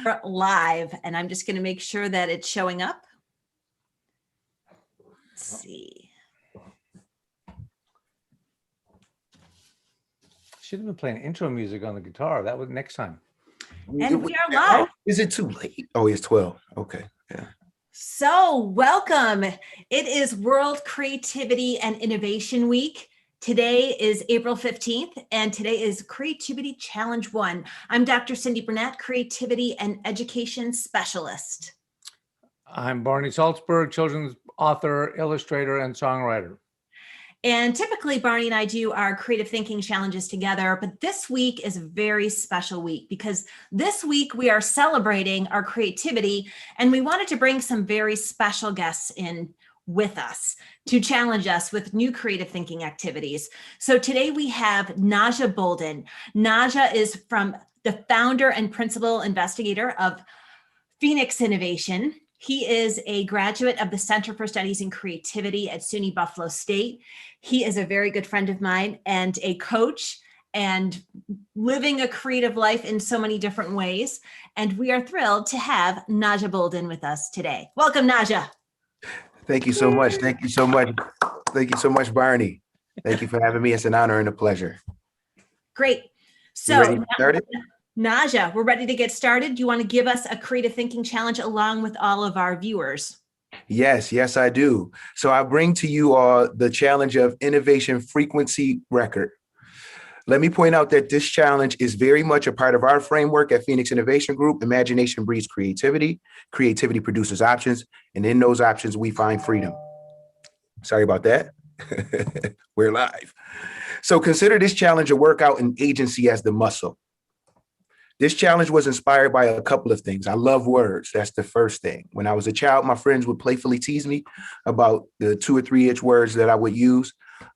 We're live, and I'm just going to make sure that it's showing up. Let's see. Should have been playing intro music on the guitar. That was next time. And we are live. Is it too late? Oh, it's 12. Okay. Yeah. So welcome. It is World Creativity and Innovation Week. Today is April 15th, and today is Creativity Challenge 1. I'm Dr. Cyndi Burnett, Creativity and Education Specialist. I'm Barney Saltbzerg, children's author, illustrator, and songwriter. And typically Barney and I do our creative thinking challenges together, but this week is a very special week because this week we are celebrating our creativity, and we wanted to bring some very special guests in with us to challenge us with new creative thinking activities. So today we have Najja Bouldin. Najja is from the founder and principal investigator of Phoenix Innovation. He is a graduate of the Center for Studies in Creativity at SUNY Buffalo State. He is a very good friend of mine and a coach and living a creative life in so many different ways. And we are thrilled to have Najja Bouldin with us today. Welcome, Najja. Thank you so much. Thank you so much. Thank you so much, Barney. Thank you for having me. It's an honor and a pleasure. Great. So Najja, we're ready to get started. Do you want to give us a creative thinking challenge along with all of our viewers? Yes, I do. So I bring to you all the challenge of innovation frequency record. Let me point out that this challenge is very much a part of our framework at Phoenix Innovation Group. Imagination breeds creativity. Creativity produces options. And in those options, we find freedom. Sorry about that. We're live. So consider this challenge a workout and agency as the muscle. This challenge was inspired by a couple of things. I love words. That's the first thing. When I was a child, my friends would playfully tease me about the 2 or 3 inch words that I would use,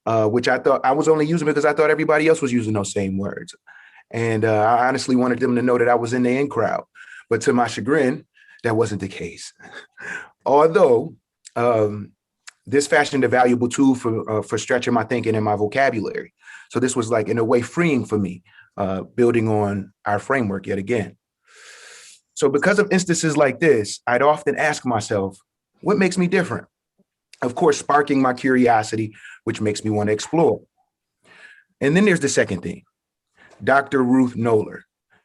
which I thought I was only using because I thought everybody else was using those same words. And I honestly wanted them to know that I was in the in crowd. But to my chagrin, that wasn't the case. Although this fashioned a valuable tool for stretching my thinking and my vocabulary. So this was like, in a way, freeing for me. Building on our framework yet again. So because of instances like this, I'd often ask myself, what makes me different? Of course, sparking my curiosity, which makes me want to explore. And then there's the second thing. Dr. Ruth Noller,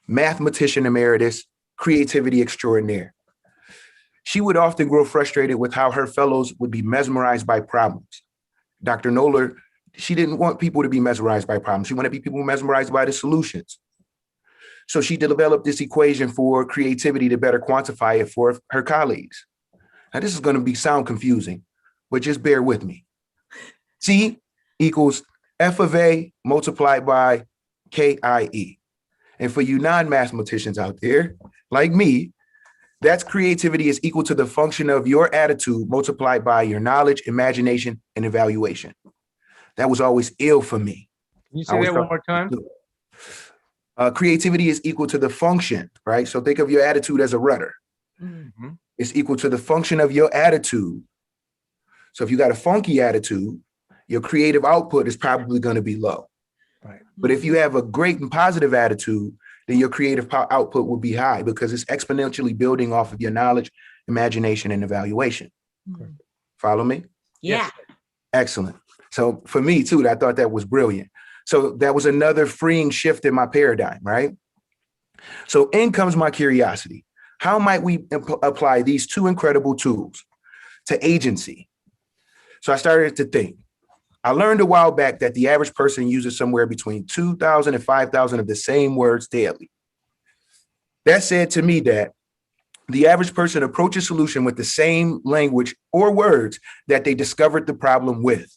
mathematician emeritus, creativity extraordinaire. She would often grow frustrated with how her fellows would be mesmerized by problems. Dr. Noller, she didn't want people to be mesmerized by problems. She wanted people mesmerized by the solutions. So she developed this equation for creativity to better quantify it for her colleagues. Now, this is going to sound confusing, but just bear with me. C equals F of A multiplied by KIE. And for you non-mathematicians out there, like me, that's creativity is equal to the function of your attitude multiplied by your knowledge, imagination, and evaluation. That was always ill for me. Can you say that one more time? Creativity is equal to the function, right? So think of your attitude as a rudder. Mm-hmm. It's equal to the function of your attitude. So if you got a funky attitude, your creative output is probably going to be low. Right. But if you have a great and positive attitude, then your creative output will be high because it's exponentially building off of your knowledge, imagination, and evaluation. Mm-hmm. Follow me? Yeah. Excellent. So for me too, I thought that was brilliant. So that was another freeing shift in my paradigm, right? So in comes my curiosity. How might we apply these two incredible tools to agency? So I started to think. I learned a while back that the average person uses somewhere between 2,000 and 5,000 of the same words daily. That said to me that the average person approaches solution with the same language or words that they discovered the problem with.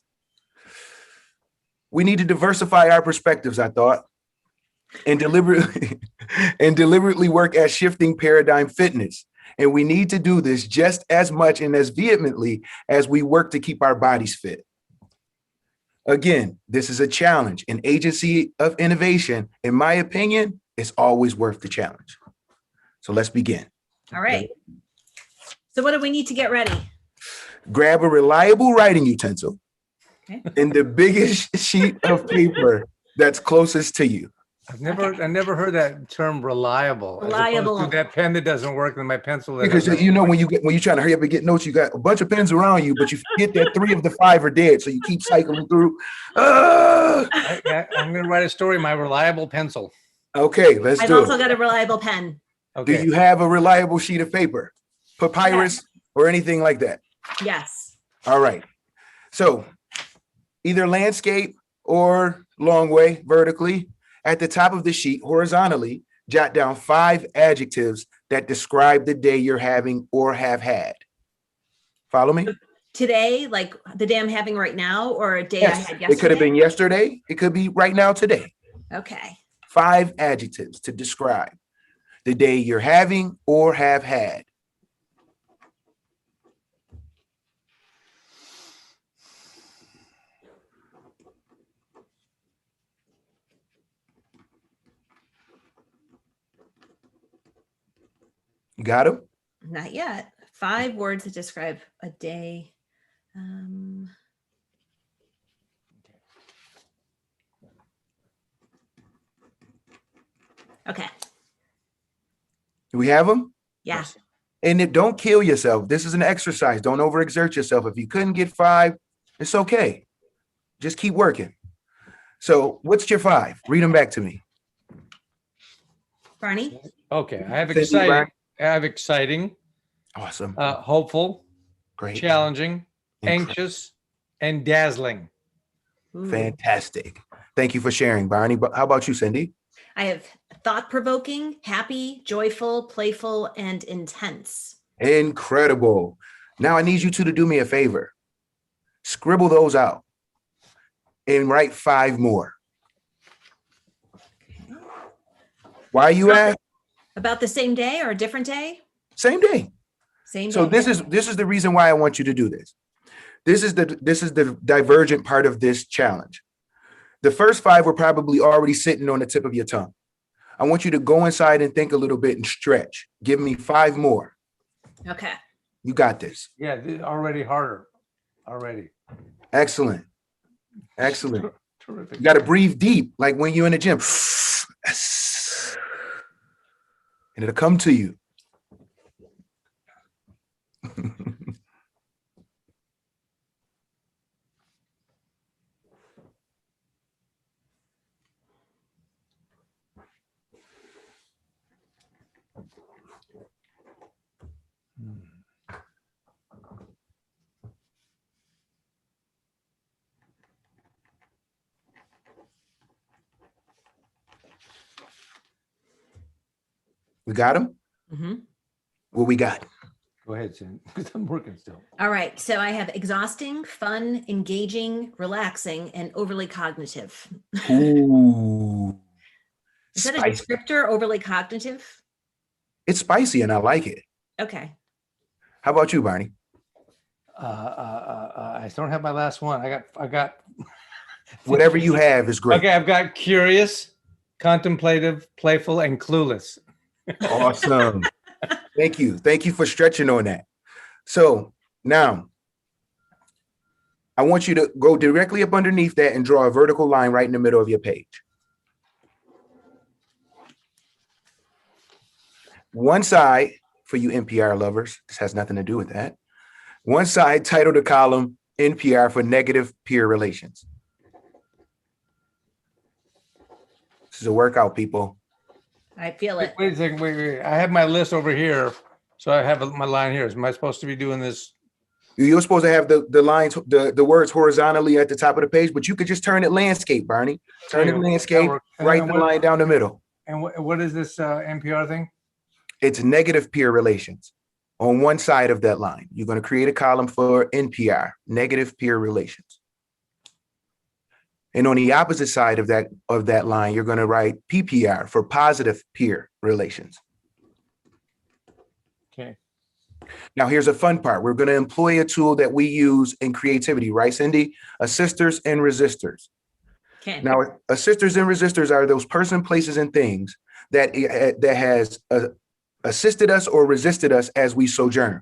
We need to diversify our perspectives, I thought, and deliberately work at shifting paradigm fitness. And we need to do this just as much and as vehemently as we work to keep our bodies fit. Again, this is a challenge. An agency of innovation, in my opinion, is always worth the challenge. So let's begin. All right. So what do we need to get ready? Grab a reliable writing utensil. Okay. And the biggest sheet of paper that's closest to you. I never heard that term reliable. As Reliable. opposed to that pen that doesn't work and my pencil. That Because doesn't you know work. when you're trying to hurry up and get notes, you got a bunch of pens around you, but you forget that 3 of the 5 are dead, so you keep cycling through. I'm going to write a story. My reliable pencil. Okay, let's I've do also it. got a reliable pen. Okay. Do you have a reliable sheet of paper, papyrus, or anything like that? Yes. All right. So either landscape or long way vertically. At the top of the sheet, horizontally, jot down 5 adjectives that describe the day you're having or have had. Follow me? Today, like the day I'm having right now, or a day I had yesterday? It could have been yesterday. It could be right now, today. Okay. 5 adjectives to describe the day you're having or have had. You got them? Not yet. 5 words that describe a day. Okay. Do we have them? Yeah. And don't kill yourself. This is an exercise. Don't overexert yourself. If you couldn't get 5, it's okay. Just keep working. So what's your 5? Read them back to me. Barney? Okay. I have Cindy, exciting. Brian? I have exciting. Awesome. Hopeful. Great. Challenging. Incredible. Anxious. And dazzling. Ooh. Fantastic. Thank you for sharing, Barney. But how about you, Cindy? I have thought-provoking, happy, joyful, playful, and intense. Incredible. Now I need you two to do me a favor. Scribble those out and write 5 more. Why you ask? About the same day or a different day? Same day. Same So day. this is the reason why I want you to do this. This is the divergent part of this challenge. The first 5 were probably already sitting on the tip of your tongue. I want you to go inside and think a little bit and stretch. Give me 5 more. Okay. You got this. Yeah. Already harder. Already. Excellent. Excellent. Terrific. You got to breathe deep, like when you're in the gym. And it'll come to you. We got them? Mm-hmm. What we got? Go ahead, Cindy, because I'm working still. All right. So I have exhausting, fun, engaging, relaxing, and overly cognitive. Ooh. Is that a Spicy. descriptor, overly cognitive? It's spicy and I like it. Okay. How about you, Barney? I don't have my last one. I got. Whatever you have is great. Okay, I've got curious, contemplative, playful, and clueless. Awesome. Thank you. Thank you for stretching on that. So now I want you to go directly up underneath that and draw a vertical line right in the middle of your page. One side, for you NPR lovers, this has nothing to do with that. One side, title the column NPR for negative peer relations. This is a workout, people. I feel it. Wait a second. Wait. I have my list over here. So I have my line here. Am I supposed to be doing this? You're supposed to have the lines, the words horizontally at the top of the page, but you could just turn it landscape, Barney. Turn it landscape, write the line down the middle. And what is this NPR thing? It's negative peer relations. On one side of that line, you're going to create a column for NPR, negative peer relations. And on the opposite side of that line, you're going to write PPR for positive peer relations. Okay. Now, here's a fun part. We're going to employ a tool that we use in creativity, right, Cyndi? Assisters and resistors. Okay. Now, assisters and resistors are those person, places, and things that has assisted us or resisted us as we sojourn,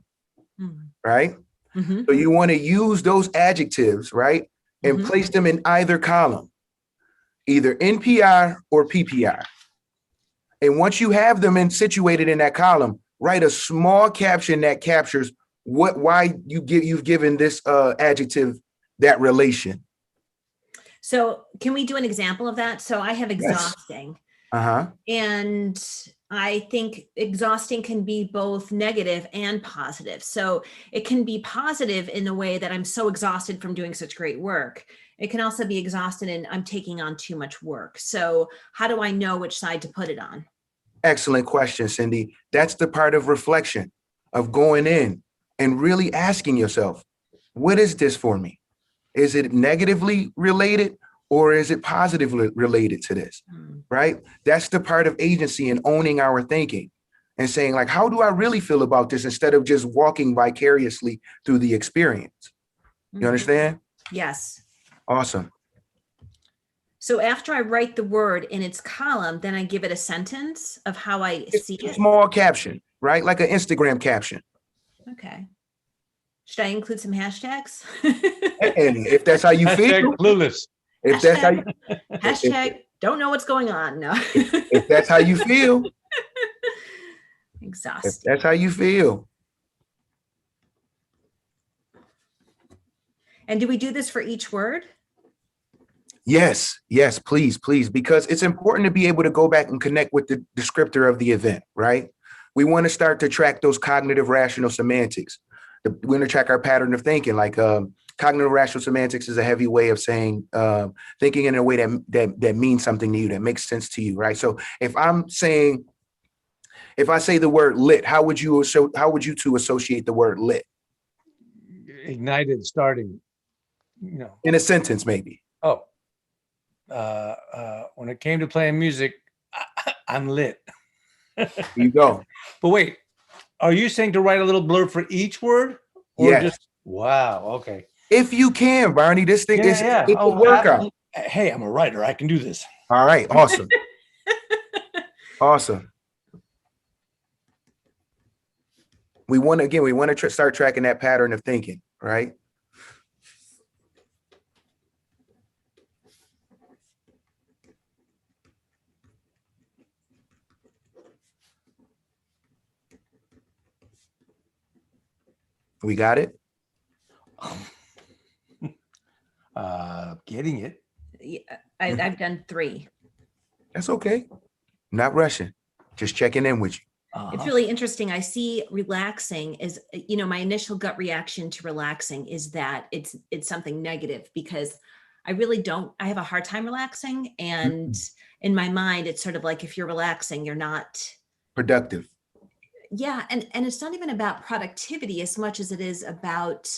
right? Mm-hmm. So you want to use those adjectives, right? And place them in either column, either NPR or PPR. And once you have them situated in that column, write a small caption that captures why you've given this adjective that relation. So can we do an example of that? So I have exhausting. Yes. And I think exhausting can be both negative and positive. So it can be positive in the way that I'm so exhausted from doing such great work. It can also be exhausted and I'm taking on too much work. So how do I know which side to put it on? Excellent question, Cyndi. That's the part of reflection, of going in and really asking yourself, what is this for me? Is it negatively related or is it positively related to this, right? That's the part of agency and owning our thinking and saying like, how do I really feel about this instead of just walking vicariously through the experience? You understand? Yes. Awesome. So after I write the word in its column, then I give it a sentence of how I see it. Small caption, right? Like an Instagram caption. Okay. Should I include some hashtags? And if that's how you feel, clueless. if that's how you, hashtag don't know what's going on. No. if that's how you feel, if Exhausted. that's how you feel. And do we do this for each word? Yes, please, because it's important to be able to go back and connect with the descriptor of the event, right? We want to start to track those cognitive rational semantics. We want to track our pattern of thinking, like cognitive rational semantics is a heavy way of saying thinking in a way that means something to you, that makes sense to you, right? So if I say the word lit, how would you two associate the word lit? Ignited, starting, In a sentence, maybe. Oh, when it came to playing music, I'm lit. Here you go. But wait, are you saying to write a little blurb for each word? Or Yes. just, wow, okay. If you can, Barney, this thing is it's a workout. Hey, I'm a writer. I can do this. All right, awesome. Awesome. We want to start tracking that pattern of thinking, right? We got it? Getting it. Yeah, I've done 3. That's okay. Not rushing. Just checking in with you. It's really interesting. I see relaxing is, my initial gut reaction to relaxing is that it's something negative because I have a hard time relaxing. And in my mind, it's sort of like, if you're relaxing, you're not productive. Yeah. And it's not even about productivity as much as it is about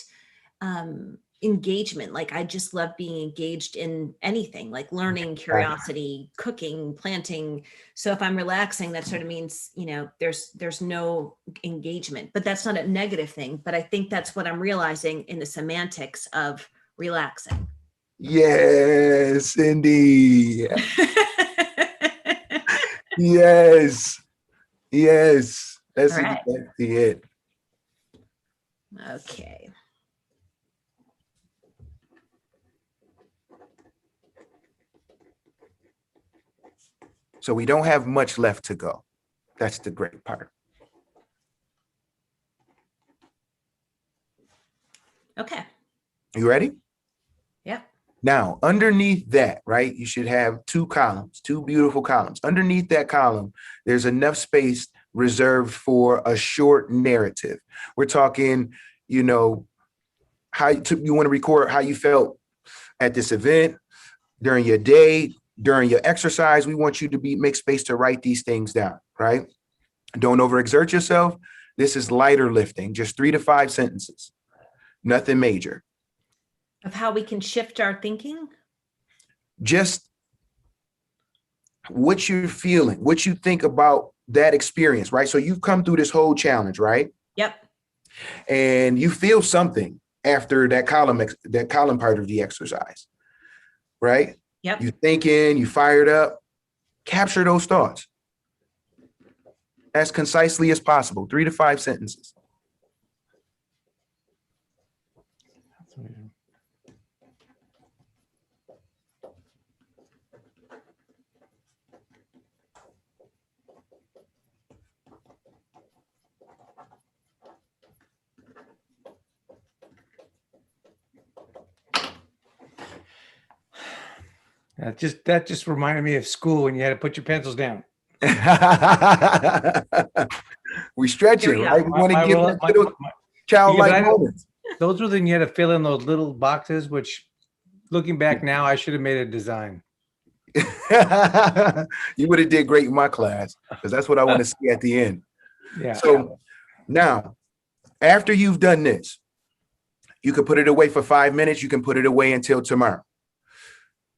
engagement. Like I just love being engaged in anything, like learning, curiosity, cooking, planting. So if I'm relaxing, that sort of means, there's no engagement, but that's not a negative thing. But I think that's what I'm realizing in the semantics of relaxing. Yes, Cyndi. Yes. That's exactly it. Okay. So we don't have much left to go. That's the great part. Okay. You ready? Yep. Now, underneath that, right, you should have 2 columns, 2 beautiful columns. Underneath that column, there's enough space reserved for a short narrative. We're talking, how you want to record how you felt at this event, during your day, during your exercise. We want you to make space to write these things down, right? Don't overexert yourself. This is lighter lifting, just 3 to 5 sentences, nothing major. Of how we can shift our thinking? Just what you're feeling, what you think about that experience, right? So you've come through this whole challenge, right? Yep. And you feel something after that column part of the exercise, right? Yep. You thinking, you fired up, capture those thoughts as concisely as possible, 3 to 5 sentences. That just reminded me of school when you had to put your pencils down. We stretch Here it, we go. right? We want to My- give my- that my- little my- childlike Yeah, but I- moments. Those were then you had to fill in those little boxes, which looking back now, I should have made a design. You would have did great in my class because that's what I want to see at the end. Yeah. So now, after you've done this, you can put it away for 5 minutes. You can put it away until tomorrow.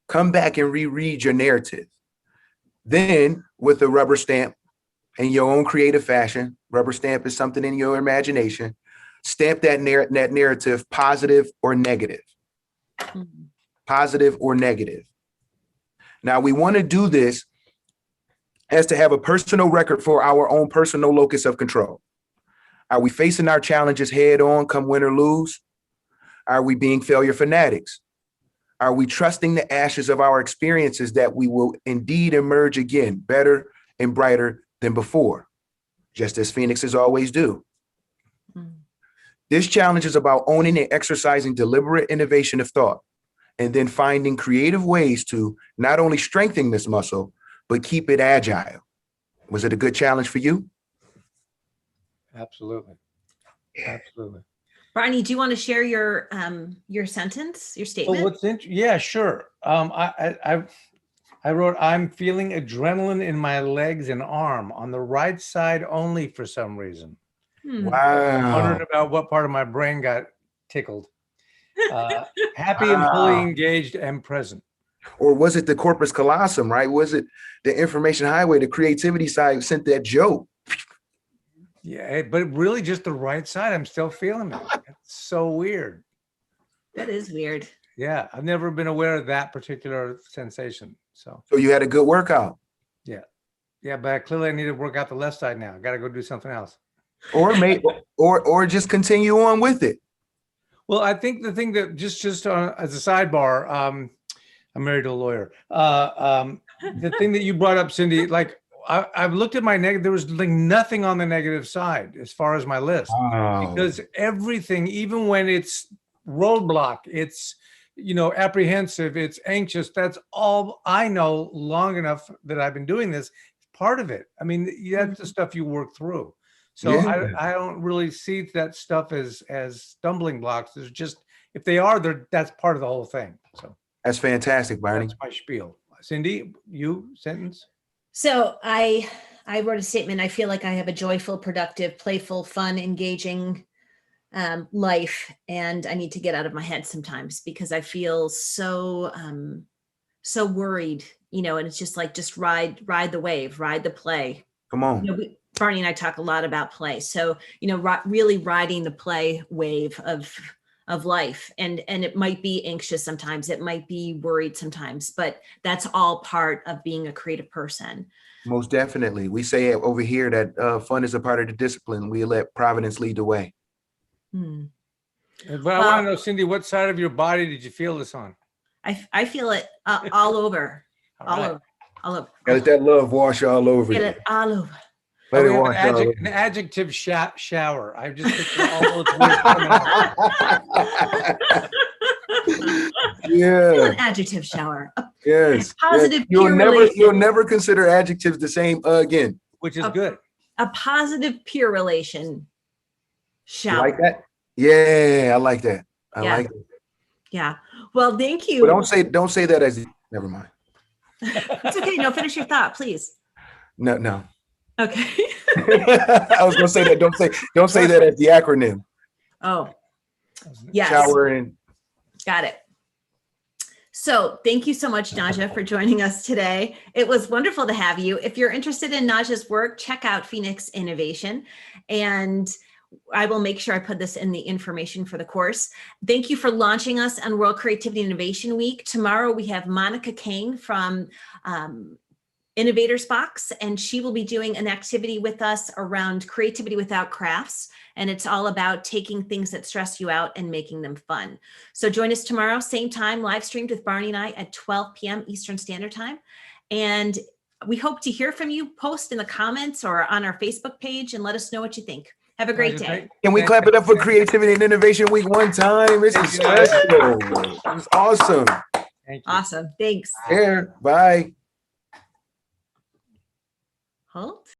Come back and reread your narrative. Then with a rubber stamp in your own creative fashion, rubber stamp is something in your imagination, stamp that narrative positive or negative. Positive or negative. Now we want to do this as to have a personal record for our own personal locus of control. Are we facing our challenges head on, come win or lose? Are we being failure fanatics? Are we trusting the ashes of our experiences that we will indeed emerge again, better and brighter than before, just as phoenixes always do? This challenge is about owning and exercising deliberate innovation of thought, and then finding creative ways to not only strengthen this muscle, but keep it agile. Was it a good challenge for you? Absolutely. Absolutely. Barney, do you want to share your sentence, your statement? Well, yeah, sure. I wrote, I'm feeling adrenaline in my legs and arm on the right side only for some reason. Wow. Wondering about what part of my brain got tickled. Happy and fully engaged and present. Or was it the corpus callosum, right? Was it the information highway, the creativity side sent that joke? Yeah, but really just the right side. I'm still feeling it. It's so weird. That is weird. Yeah, I've never been aware of that particular sensation. So you had a good workout. Yeah, but clearly I need to work out the left side now. I got to go do something else. Or just continue on with it. Well, I think the thing that just as a sidebar, I'm married to a lawyer. The thing that you brought up, Cyndi, like I've looked at my negative. There was like nothing on the negative side as far as my list, because everything, even when it's roadblock, it's apprehensive, it's anxious. That's all I know. Long enough that I've been doing this, part of it. I mean, that's the stuff you work through. So Yeah. I don't really see that stuff as stumbling blocks. There's just, if they are, that's part of the whole thing. So That's fantastic, Barney. that's my spiel. Cyndi, you sentence? So I wrote a statement. I feel like I have a joyful, productive, playful, fun, engaging life, and I need to get out of my head sometimes because I feel so worried, and it's just like, just ride the wave, ride the play. Come on. Barney and I talk a lot about play. So, really riding the play wave of life. And it might be anxious sometimes, it might be worried sometimes, but that's all part of being a creative person. Most definitely. We say over here that fun is a part of the discipline. We let Providence lead the way. But I want to know, Cyndi, what side of your body did you feel this on? I feel it all over, all over. Let that love wash all over Get you. it all over. Let it We have wash all over. an adjective shower. I've just pictured all those words coming out. Yeah. An adjective shower. Yes. Positive Yes. You'll peer never consider adjectives the same again. Which is good. A positive peer relation You shower. like that? Yeah, I like that. I Yeah. like it. Yeah. Well, thank you. But don't say that as never mind. It's okay. No, finish your thought, please. No. Okay. I was gonna say that. Don't say that as the acronym. Oh, yes. Shower and Got it. So thank you so much, Najja, for joining us today. It was wonderful to have you. If you're interested in Najja's work, check out Phoenix Innovation, and I will make sure I put this in the information for the course. Thank you for launching us on World Creativity Innovation Week. Tomorrow we have Monica Kane from Innovators Box, and she will be doing an activity with us around creativity without crafts. And it's all about taking things that stress you out and making them fun. So join us tomorrow, same time, live streamed with Barney and I at 12 p.m. Eastern Standard Time. And we hope to hear from you. Post in the comments or on our Facebook page and let us know what you think. Have a great day. Can we clap it up for Creativity and Innovation Week one time? This is special. It's awesome. Thank you. Awesome. Thanks. Here, bye. Halt.